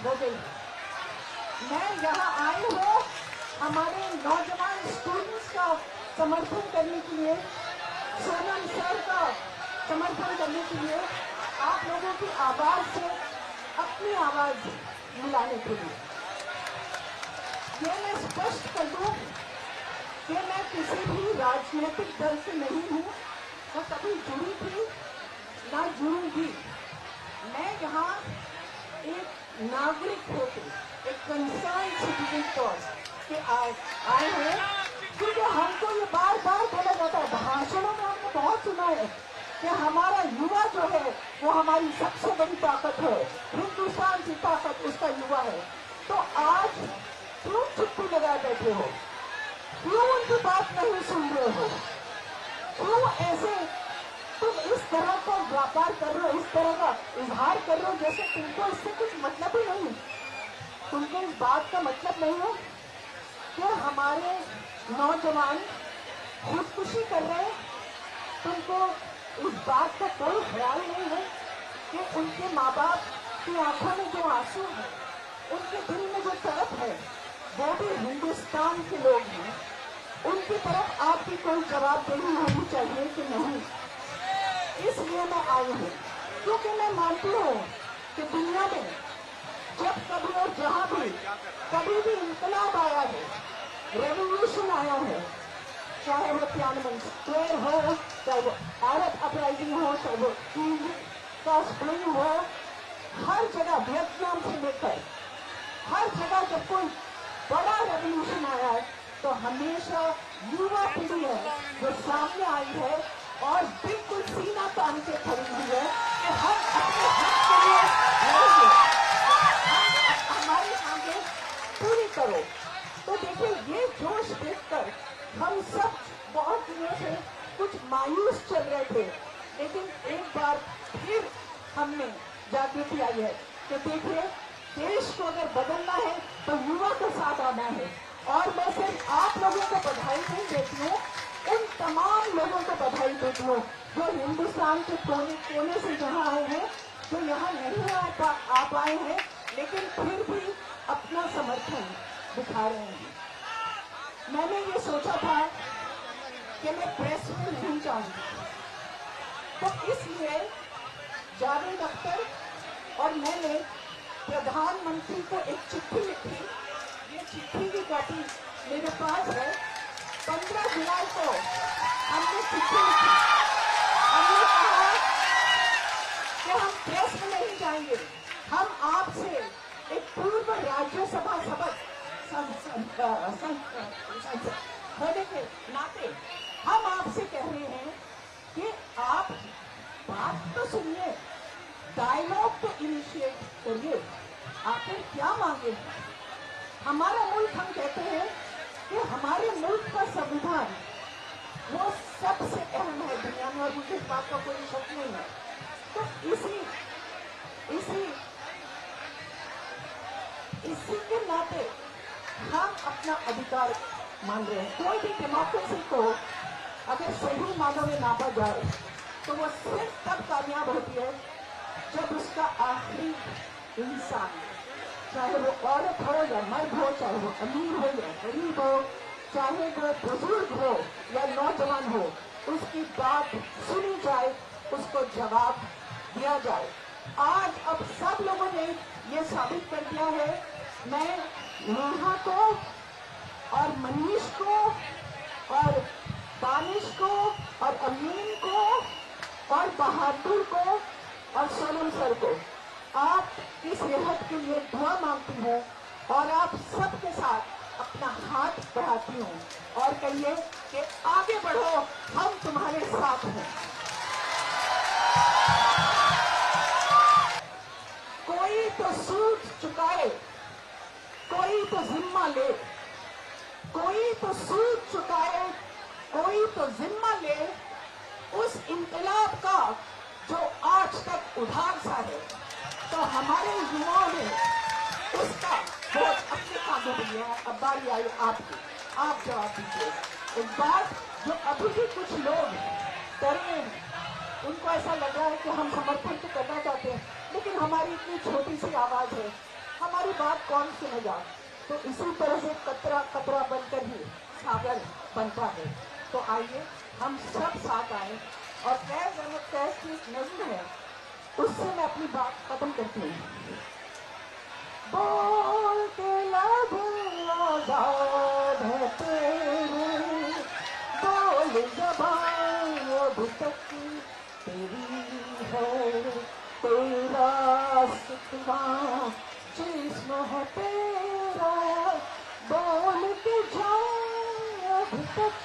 हो गई। मैं यहाँ आई हूँ हमारे नौजवान स्टूडेंट्स का समर्थन करने के लिए, सोनम सर का समर्थन करने के लिए, आप लोगों की आवाज से अपनी आवाज मिलाने के लिए। ये मैं स्पष्ट कर दूं कि मैं किसी भी राजनीतिक दल से नहीं हूँ, न कभी जुड़ी थी न जुड़ूंगी। मैं यहाँ एक नागरिक होकर, एक कंसर्न सिटीजन तौर के आए हैं, क्योंकि हमको ये बार बार बोला जाता है, भाषणों में हमने बहुत सुना है कि हमारा युवा जो है वो हमारी सबसे बड़ी ताकत है, हिंदुस्तान की ताकत उसका युवा है। तो आज क्यों चुप्पी लगाए बैठे हो? क्यों उनकी बात नहीं सुन रहे हो? क्यों ऐसे तुम इस तरह का व्यापार कर रहे हो, इस तरह का इजहार कर रहे हो जैसे तुमको इससे कुछ मतलब ही नहीं? तुमको इस बात का मतलब नहीं है कि हमारे नौजवान खुदकुशी कर रहे हैं? तुमको इस बात का कोई ख्याल नहीं है कि उनके माँ बाप की आंखों में जो आंसू है, उनके दिल में जो तड़प है, वो भी हिंदुस्तान के लोग हैं। उनकी तरफ आपकी कोई जवाबदेही होनी चाहिए कि नहीं? इसलिए मैं आई हूँ, क्योंकि मैं मानती हूँ कि दुनिया में जब कभी और जहाँ भी कभी भी इंकलाब आया है, रेवोल्यूशन आया है, चाहे वो तियानमन स्क्वायर हो, चाहे वो अरब अपराइजिंग हो, चाहे वो का स्प्रिंग हो, हर जगह वियतनाम से लेकर हर जगह जब कोई बड़ा रेवोल्यूशन आया है तो हमेशा युवा पीढ़ी है जो सामने आई है और बिल्कुल सीना तान के खड़ी हुई है कि हम अपने हक के लिए लड़ेंगे, हमारी मांगे पूरी करो। तो देखिए, ये जोश देखकर हम सब बहुत दिनों से कुछ मायूस चल रहे थे, लेकिन एक बार फिर हमने जागृति आई है कि देखिए, देश को अगर बदलना है तो युवा के साथ आना है। और मैं सिर्फ आप लोगों को बधाई नहीं देती हूँ, उन तमाम लोगों को बधाई देती हूँ जो हिंदुस्तान के कोने कोने से यहाँ आए हैं, जो यहाँ नहीं आ पाए हैं, लेकिन फिर भी अपना समर्थन दिखा रहे हैं। मैंने ये सोचा था कि मैं प्रेस में नहीं जाऊंगी, तो इसलिए जावेद अख्तर और मैंने प्रधानमंत्री को एक चिट्ठी लिखी। ये चिट्ठी की कॉपी मेरे पास है। 15 जुलाई को हमने चिट्ठी लिखी। हमने कहा कि हम प्रेस में नहीं जाएंगे, हम आपसे एक पूर्व राज्यसभा होने के नाते हम आपसे कह रहे हैं कि आप बात तो सुनिए, डायलॉग तो इनिशिएट करिए। आखिर क्या मांगे? हमारा मुल्क, हम कहते हैं कि हमारे मुल्क का संविधान वो सबसे अहम है दुनिया में, और मुझे इस बात का कोई शक नहीं है। तो इसी के नाते हम अपना अधिकार मान रहे हैं। कोई भी डेमोक्रेसी को अगर सही मानों में नापा जाए तो वो सिर्फ तब कामयाब होती है जब उसका आखिरी इंसान, चाहे वो औरत हो या मर्द हो, चाहे वो अमीर हो या गरीब हो, चाहे वो बुजुर्ग हो या नौजवान हो, उसकी बात सुनी जाए, उसको जवाब दिया जाए। आज अब सब लोगों ने ये साबित कर दिया है। मैं नेहा को और मनीष को और दानिश को और अमीन को और बहादुर को और सोनम सर को आप की सेहत के लिए दुआ मांगती हूँ और आप सबके साथ अपना हाथ बढ़ाती हूँ और कहिए कि आगे बढ़ो, हम तुम्हारे साथ हैं। कोई तो सूद चुकाए, कोई तो जिम्मा ले, कोई तो सूद चुकाए, कोई तो जिम्मा ले उस इंकलाब का जो आज तक उधार सा है। तो हमारे युवाओं ने उसका बहुत अपने काबू में लिया है। अब बारी आई आपकी, आप जवाब दीजिए। एक बात जो अभी भी कुछ लोग डरे हैं, उनको ऐसा लग रहा है कि हम समर्थन तो करना चाहते हैं, लेकिन हमारी इतनी छोटी सी आवाज है हमारी बात कौन सुनेगा। तो इसी तरह से कतरा कतरा बनकर ही सागर बनता है। तो आइए हम सब साथ आए और फैज अहमद फैज की एक नज़्म है, उससे मैं अपनी बात खत्म करती हूँ। बोल के लब आजाद है तेरे, बोल ज़बान अब तक तेरी है, तेरा सितवा जिस्म है तेरा, बोल के जा अब तक